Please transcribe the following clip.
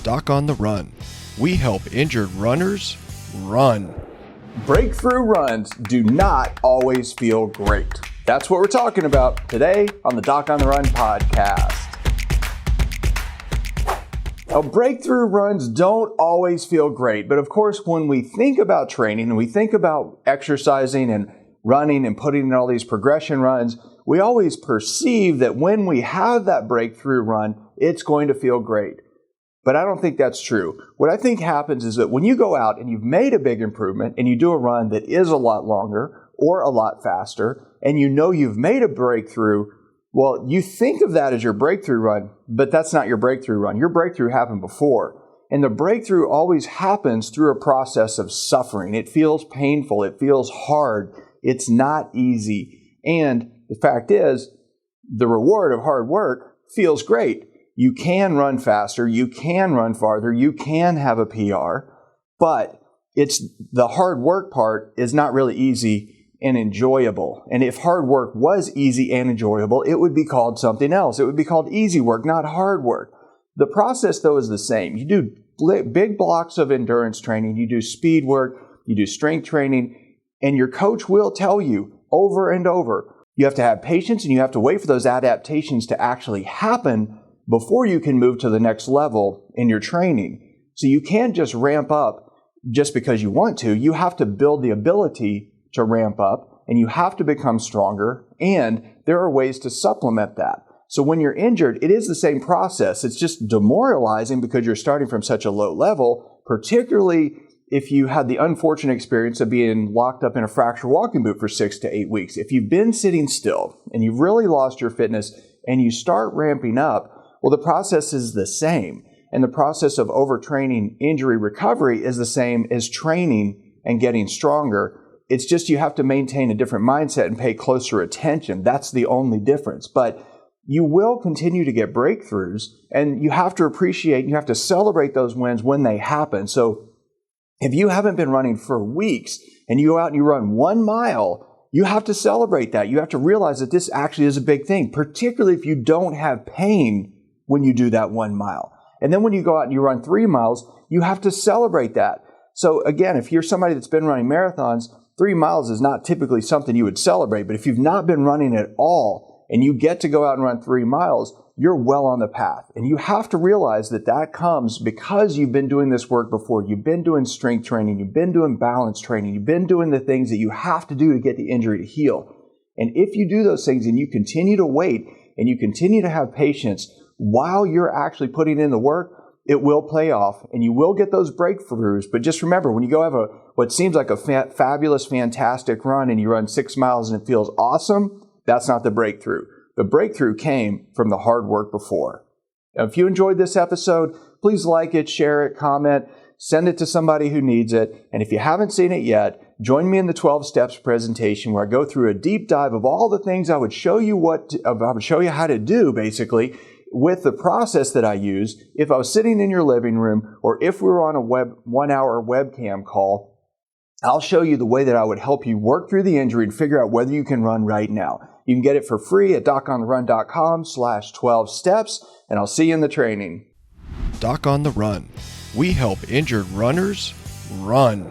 Doc on the Run. We help injured runners run. Breakthrough runs do not always feel great. That's what we're talking about today on the Doc on the Run podcast. Now, breakthrough runs don't always feel great, but of course, when we think about training and we think about exercising and running and putting in all these progression runs, we always perceive that when we have that breakthrough run, it's going to feel great. But I don't think that's true. What I think happens is that when you go out and you've made a big improvement and you do a run that is a lot longer or a lot faster, and you know you've made a breakthrough, well, you think of that as your breakthrough run, but that's not your breakthrough run. Your breakthrough happened before. And the breakthrough always happens through a process of suffering. It feels painful. It feels hard. It's not easy. And the fact is, the reward of hard work feels great. You can run faster. You can run farther. You can have a PR. But it's the hard work part is not really easy and enjoyable. And if hard work was easy and enjoyable, it would be called something else. It would be called easy work, not hard work. The process, though, is the same. You do big blocks of endurance training. You do speed work. You do strength training. And your coach will tell you over and over, you have to have patience and you have to wait for those adaptations to actually happen before you can move to the next level in your training. So you can't just ramp up just because you want to. You have to build the ability to ramp up, and you have to become stronger, and there are ways to supplement that. So when you're injured, it is the same process. It's just demoralizing because you're starting from such a low level, particularly if you had the unfortunate experience of being locked up in a fracture walking boot for 6 to 8 weeks. If you've been sitting still and you've really lost your fitness and you start ramping up, well, the process is the same. And the process of overtraining injury recovery is the same as training and getting stronger. It's just you have to maintain a different mindset and pay closer attention. That's the only difference. But you will continue to get breakthroughs, and you have to appreciate, you have to celebrate those wins when they happen. So if you haven't been running for weeks and you go out and you run 1 mile, you have to celebrate that. You have to realize that this actually is a big thing, particularly if you don't have pain when you do that 1 mile. And then when you go out and you run 3 miles, you have to celebrate that. So again, if you're somebody that's been running marathons, 3 miles is not typically something you would celebrate. But if you've not been running at all and you get to go out and run 3 miles, you're well on the path. And you have to realize that that comes because you've been doing this work before. You've been doing strength training. You've been doing balance training. You've been doing the things that you have to do to get the injury to heal. And if you do those things and you continue to wait and you continue to have patience while you're actually putting in the work, it will pay off and you will get those breakthroughs. But just remember, when you go have what seems like a fabulous, fantastic run and you run 6 miles and it feels awesome, that's not the breakthrough. The breakthrough came from the hard work before. Now, if you enjoyed this episode, please like it, share it, comment, send it to somebody who needs it. And if you haven't seen it yet, join me in the 12 steps presentation where I go through a deep dive of all the things I would show you how to do basically with the process that I use if I was sitting in your living room or if we were on a 1 hour webcam call. I'll show you the way that I would help you work through the injury and figure out whether you can run right now. You can get it for free at docontherun.com/12 steps, and I'll see you in the training. Doc on the Run. We help injured runners run.